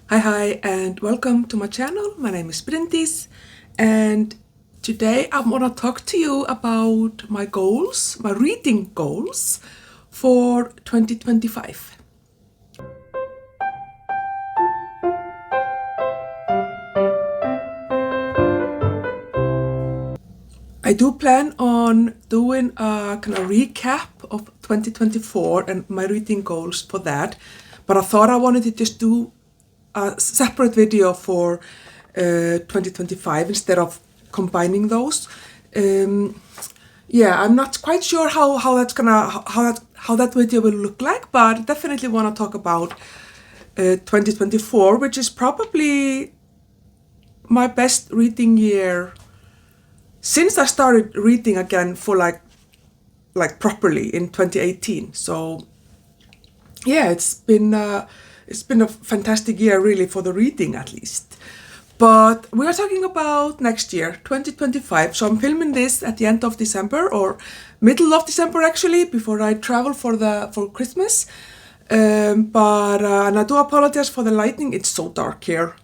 Hi, and welcome to my channel. My name is Bryndís, and today I want to talk to you about my goals, my reading goals for 2025. I do plan on doing a kind of recap of 2024 and my reading goals for that, but I thought I wanted to just do a separate video for 2025 instead of combining those. I'm not quite sure how that video will look like, but definitely want to talk about 2024, which is probably my best reading year since I started reading again for like properly in 2018. So yeah, it's been a fantastic year really for the reading at least. But we are talking about next year, 2025. So I'm filming this at the end of December or middle of December actually, before I travel for Christmas. And I do apologize for the lighting. It's so dark here.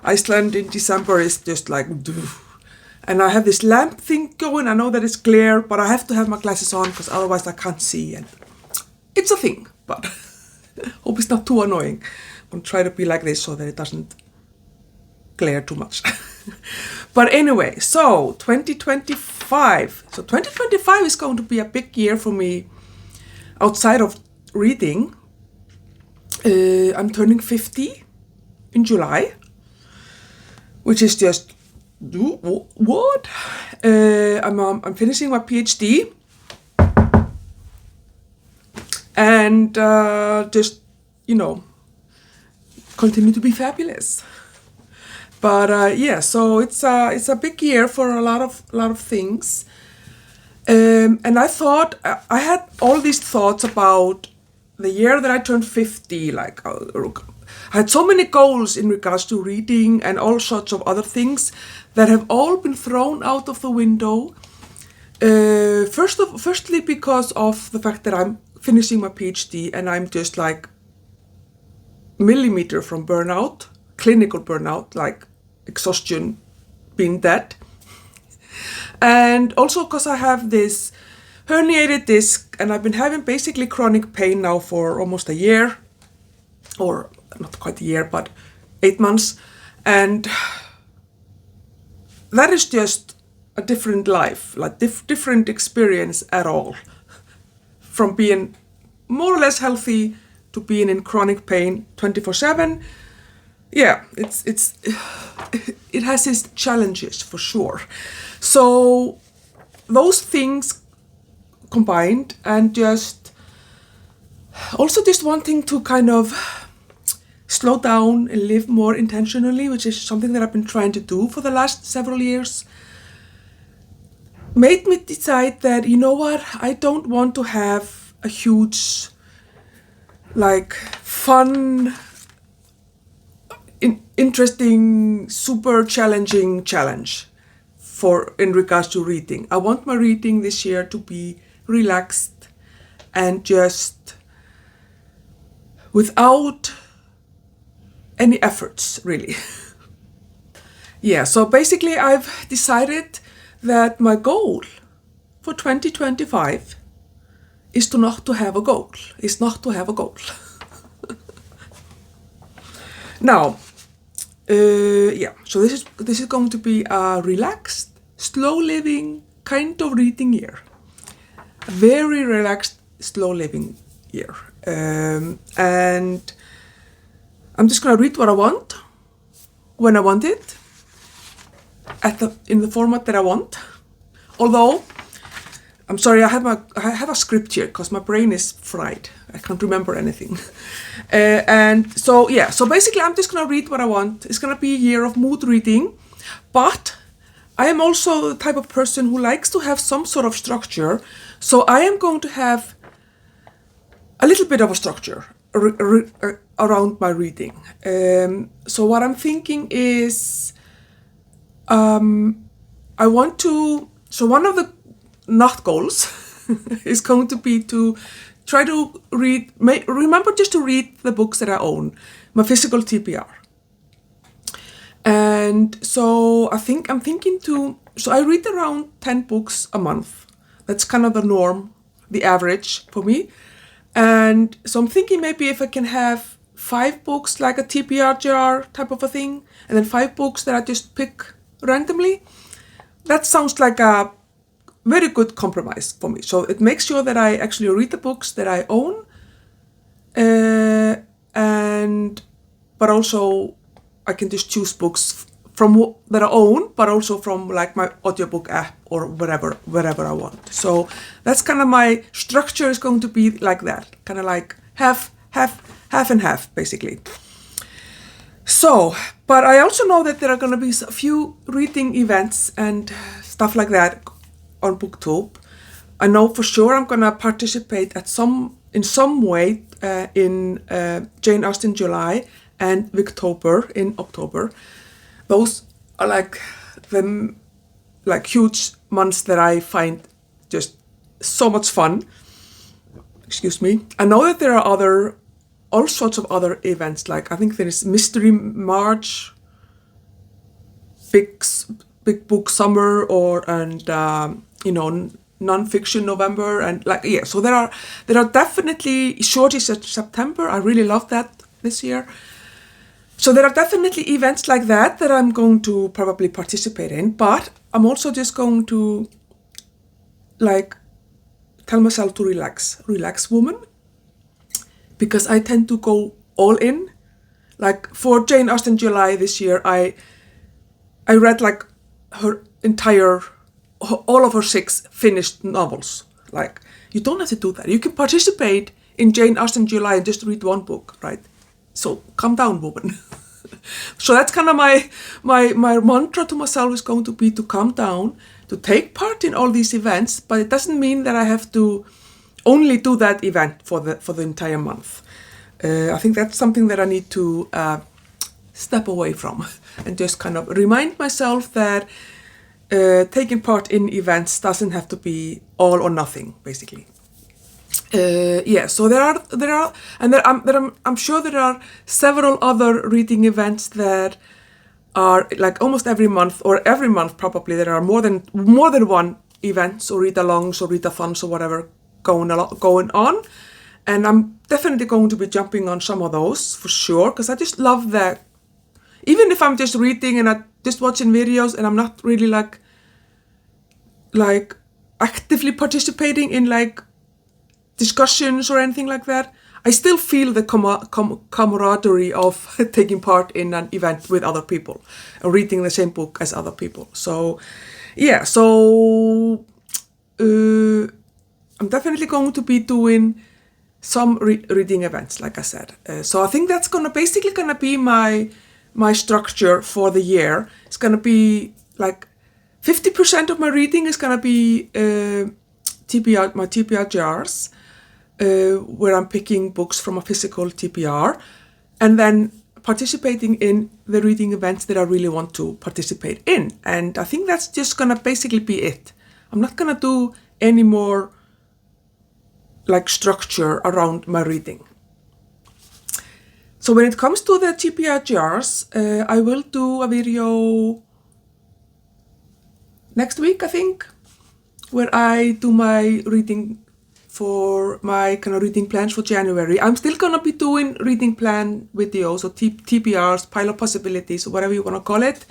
Iceland in December is just like, and I have this lamp thing going. I know that it's clear, but I have to have my glasses on because otherwise I can't see. And it's a thing, but hope it's not too annoying. I'm gonna try to be like this so that it doesn't glare too much. But anyway, so 2025. So 2025 is going to be a big year for me outside of reading. I'm turning 50 in July, which is just what? I'm finishing my PhD, and just continue to be fabulous. But so it's a big year for a lot of things, and I thought I had all these thoughts about the year that I turned 50. I had so many goals in regards to reading and all sorts of other things that have all been thrown out of the window. Firstly, because of the fact that I'm finishing my PhD and I'm just like millimeter from burnout, clinical burnout, like exhaustion, being dead. And also because I have this herniated disc and I've been having basically chronic pain now for almost a year, or not quite a year, but 8 months. And that is just a different life, like different experience at all. From being more or less healthy to being in chronic pain 24/7. Yeah, it has its challenges for sure. So those things combined, and just wanting to kind of slow down and live more intentionally, which is something that I've been trying to do for the last several years, made me decide that, you know what, I don't want to have a huge, like, fun, interesting, super challenging challenge in regards to reading. I want my reading this year to be relaxed and just without any efforts, really. Yeah, so basically I've decided that my goal for 2025 is not to have a goal. Now, so this is going to be a relaxed, slow living kind of reading year. A very relaxed, slow living year. And I'm just gonna read what I want, when I want it, in the format that I want. Although, I'm sorry, I have a script here because my brain is fried. I can't remember anything. So basically I'm just gonna read what I want. It's gonna be a year of mood reading, but I am also the type of person who likes to have some sort of structure. So I am going to have a little bit of a structure around my reading. So what I'm thinking is, I want to, so one of the not goals is going to be to try to remember just to read the books that I own, my physical TBR. And so I think I'm thinking so I read around 10 books a month. That's kind of the norm, the average for me. And so I'm thinking maybe if I can have 5 books, like a TBR jar type of a thing, and then 5 books that I just pick randomly. That sounds like a very good compromise for me. So it makes sure that I actually read the books that I own, but also I can just choose books from that I own, but also from like my audiobook app or wherever I want. So that's kind of my structure is going to be like that, kind of like half and half basically. So, but I also know that there are going to be a few reading events and stuff like that on BookTube. I know for sure I'm going to participate in some way in Jane Austen July and Booktober in October. Those are like huge months that I find just so much fun. Excuse me. I know that there are all sorts of other events. Like I think there is Mystery March, big book summer, non-fiction November, and so there are definitely Shorties at September. I really love that this year. So there are definitely events like that I'm going to probably participate in, but I'm also just going to tell myself to relax woman, because I tend to go all in. Like for Jane Austen July this year, I read her all of her 6 finished novels. Like, you don't have to do that. You can participate in Jane Austen July and just read 1 book, right? So calm down, woman. So that's kind of my mantra to myself is going to be to calm down, to take part in all these events, but it doesn't mean that I have to only do that event for the entire month. I think that's something that I need to step away from and just kind of remind myself that taking part in events doesn't have to be all or nothing, basically. So I'm sure there are several other reading events that are like almost every month, or every month probably there are more than 1 events or read-alongs or readathons or whatever going on, and I'm definitely going to be jumping on some of those for sure, because I just love that. Even if I'm just reading and I'm just watching videos and I'm not really like actively participating in discussions or anything like that, I still feel the camaraderie of taking part in an event with other people and reading the same book as other people. So I'm definitely going to be doing some reading events, like I said. So I think that's basically gonna be my structure for the year. It's gonna be 50% of my reading is gonna be my TBR jars, where I'm picking books from a physical TBR, and then participating in the reading events that I really want to participate in. And I think that's just gonna basically be it. I'm not gonna do any more structure around my reading. So when it comes to the TBR jars, I will do a video next week, I think, where I do my reading for my kind of reading plans for January. I'm still gonna be doing reading plan videos or TBRs, pile of possibilities, or whatever you wanna call it.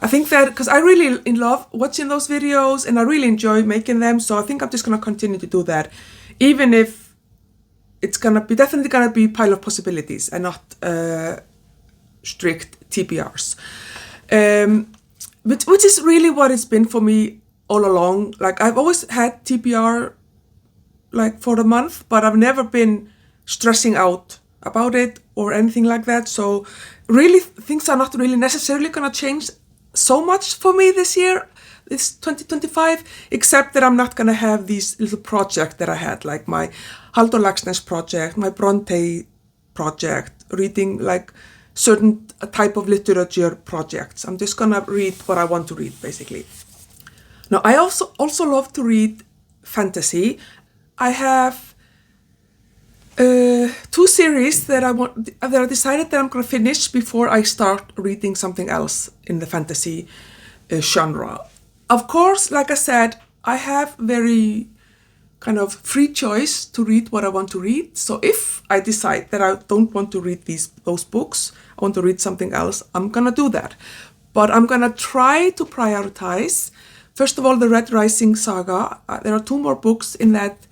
I think that because I really love watching those videos and I really enjoy making them, so I think I'm just gonna continue to do that, even if it's definitely gonna be pile of possibilities and not strict TBRs, which is really what it's been for me all along. I've always had TBR for the month, but I've never been stressing out about it or anything like that. So really things are not really necessarily gonna change so much for me this year, this 2025, except that I'm not gonna have these little projects that I had, like my Halldór Laxness project, my Bronte project, reading certain type of literature projects. I'm just gonna read what I want to read, basically. Now, I also love to read fantasy. I have two series that I decided that I'm gonna finish before I start reading something else in the fantasy genre. Of course, like I said, I have very kind of free choice to read what I want to read. So if I decide that I don't want to read those books, I want to read something else, I'm gonna do that. But I'm gonna try to prioritize. First of all, the Red Rising saga. There are two more books in that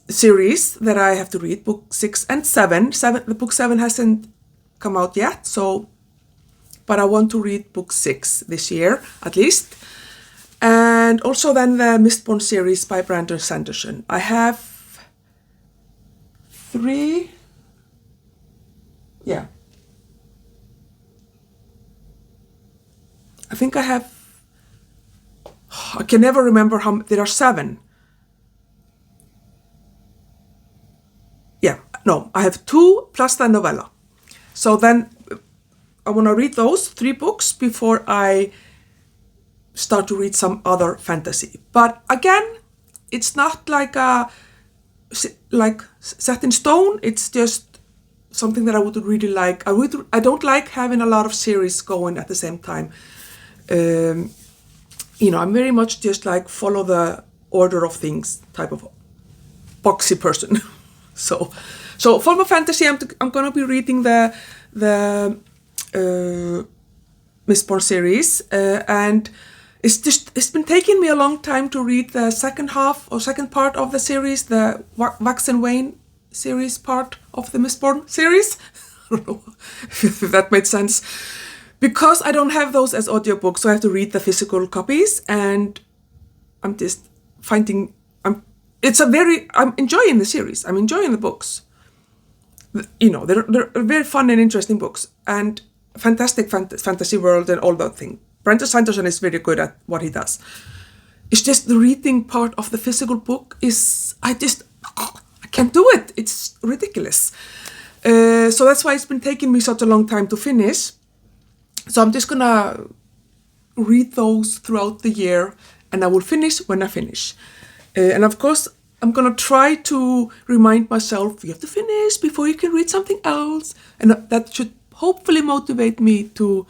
series that I have to read, book 6 and 7. The book 7 hasn't come out yet, but I want to read book 6 this year, at least. And also then the Mistborn series by Brandon Sanderson. I have 3, yeah. I think I can never remember there are 7. Yeah, no, I have 2 plus the novella. So then I want to read those 3 books before I start to read some other fantasy. But again, it's not like set in stone. It's just something that I would really like. I don't like having a lot of series going at the same time. I'm very much just like follow the order of things type of boxy person. So for my fantasy, I'm gonna be reading the Mistborn series, and it's been taking me a long time to read the second part of the series, the Wax and Wayne series part of the Mistborn series. I don't know if that made sense. Because I don't have those as audiobooks, so I have to read the physical copies, and I'm just finding I'm enjoying the series. I'm enjoying the books. They're very fun and interesting books, and fantastic fantasy world and all that thing. Brandon Sanderson is very good at what he does. It's just the reading part of the physical book I can't do it. It's ridiculous. So that's why it's been taking me such a long time to finish. So I'm just gonna read those throughout the year, and I will finish when I finish. And of course, I'm gonna try to remind myself, you have to finish before you can read something else. And that should hopefully motivate me to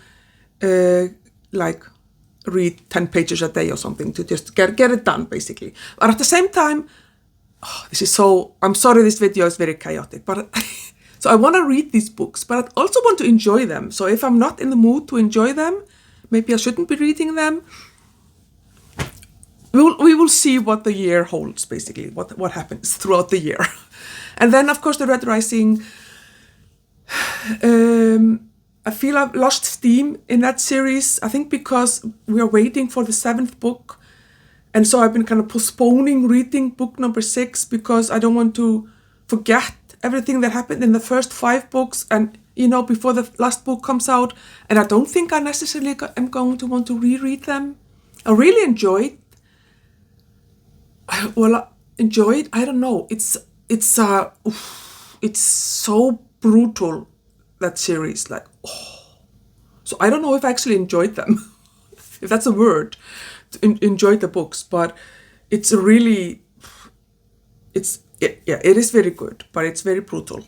read 10 pages a day or something, to just get it done, basically. But at the same time, I'm sorry this video is very chaotic, but so I want to read these books, but I also want to enjoy them. So if I'm not in the mood to enjoy them, maybe I shouldn't be reading them. We will see what the year holds, basically, what happens throughout the year. And then, of course, the Red Rising. I feel I've lost steam in that series. I think because we are waiting for the 7th book. And so I've been kind of postponing reading book number 6 because I don't want to forget everything that happened in the first 5 books and, before the last book comes out. And I don't think I necessarily am going to want to reread them. I really enjoyed. I don't know. It's so brutal, that series. So I don't know if I actually enjoyed them, if that's a word, enjoyed the books. But it is very good, but it's very brutal.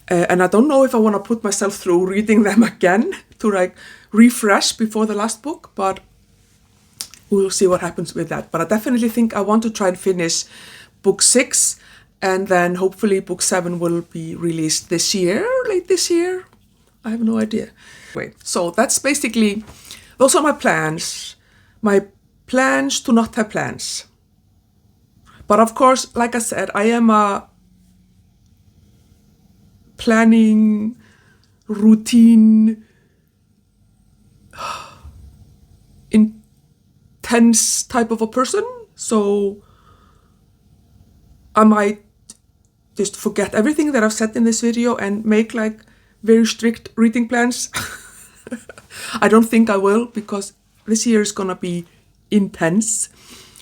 And I don't know if I want to put myself through reading them again to refresh before the last book, but we'll see what happens with that. But I definitely think I want to try and finish book 6, and then hopefully book 7 will be released late this year. I have no idea. So that's basically, those are my plans. My plans to not have plans. But of course, like I said, I am a planning, routine, intense type of a person. So I might just forget everything that I've said in this video and make very strict reading plans. I don't think I will, because this year is gonna be intense.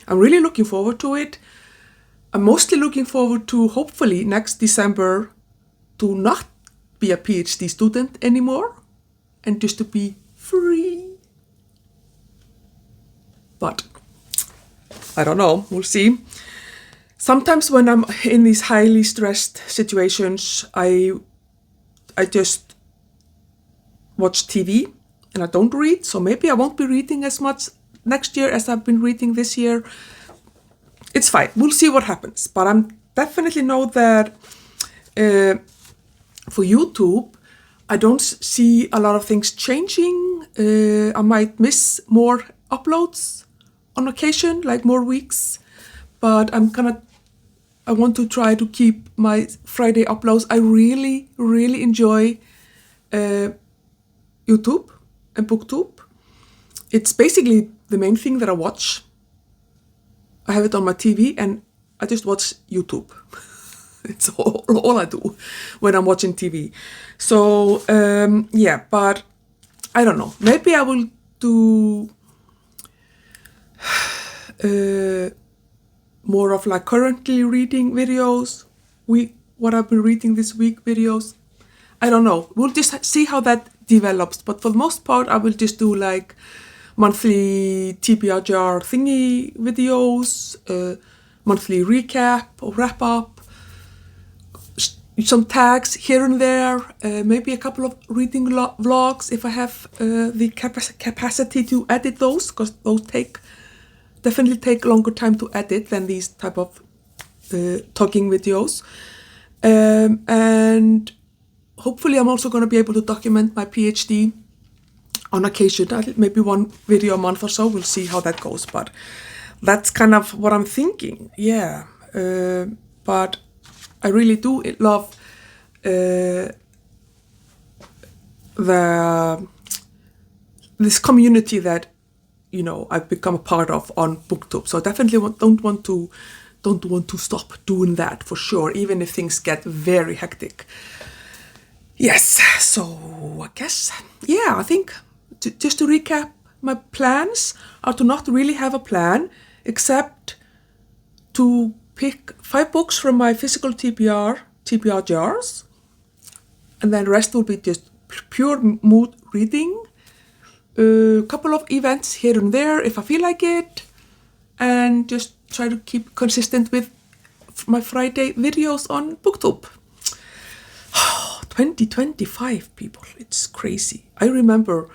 I'm really looking forward to it. I'm mostly looking forward to, hopefully, next December to not be a PhD student anymore and just to be free. But I don't know, we'll see. sometimes when I'm in these highly stressed situations, I just watch TV and I don't read. So maybe I won't be reading as much next year as I've been reading this year. It's fine. We'll see what happens. But I'm definitely know that for YouTube, I don't see a lot of things changing. I might miss more uploads on occasion, like more weeks. But I want to try to keep my Friday uploads. I really, really enjoy YouTube and BookTube. It's basically the main thing that I watch. I have it on my TV and I just watch YouTube. It's all I do when I'm watching TV. So, yeah, but I don't know. Maybe I will do more of like currently reading videos, what I've been reading this week videos. I don't know. We'll just see how that develops. But for the most part, I will just do like monthly TBR thingy videos, monthly recap or wrap up, some tags here and there, maybe a couple of reading vlogs if I have the capacity to edit those, because those definitely take longer time to edit than these type of talking videos. And hopefully I'm also going to be able to document my PhD on occasion, maybe one video a month or so. We'll see how that goes, but that's kind of what I'm thinking. Yeah, but I really do love this community that I've become a part of on BookTube. So I definitely don't want to stop doing that for sure, even if things get very hectic. Yes, so I guess, yeah, I think just to recap, my plans are to not really have a plan except to pick 5 books from my physical TBR jars, and then the rest will be just pure mood reading, a couple of events here and there if I feel like it, and just try to keep consistent with my Friday videos on BookTube. 2025, people, it's crazy. I remember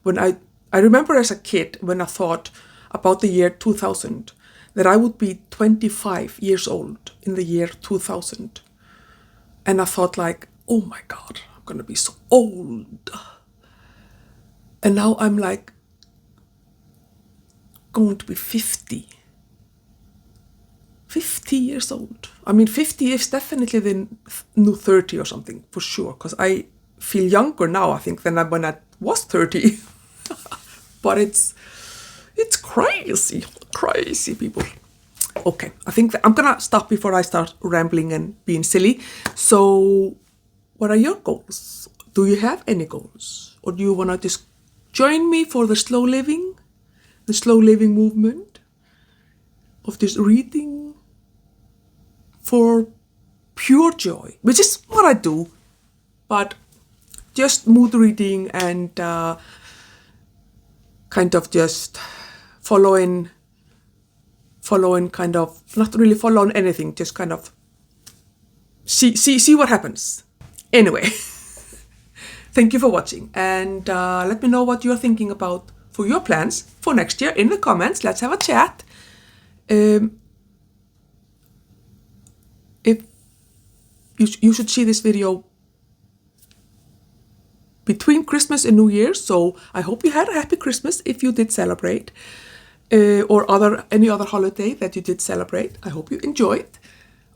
as a kid when I thought about the year 2000 that I would be 25 years old in the year 2000. And I thought like, oh my God, I'm gonna be so old. And now I'm like going to be 50 years old. I mean, 50 is definitely the new 30 or something, for sure, because I feel younger now, I think, than when I was 30. But it's crazy, people. Okay, I think I'm gonna stop before I start rambling and being silly. So, what are your goals? Do you have any goals? Or do you wanna just join me for the slow living movement of just reading for pure joy, which is what I do, but just mood reading and kind of just following kind of, not really following anything, just kind of see what happens. Anyway, thank you for watching, and let me know what you're thinking about for your plans for next year in the comments. Let's have a chat. If you should see this video between Christmas and New Year, so I hope you had a happy Christmas if you did celebrate, or any other holiday that you did celebrate. I hope you enjoyed.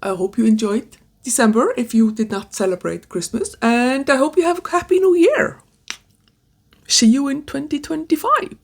I hope you enjoyed December if you did not celebrate Christmas, and I hope you have a happy New Year. See you in 2025.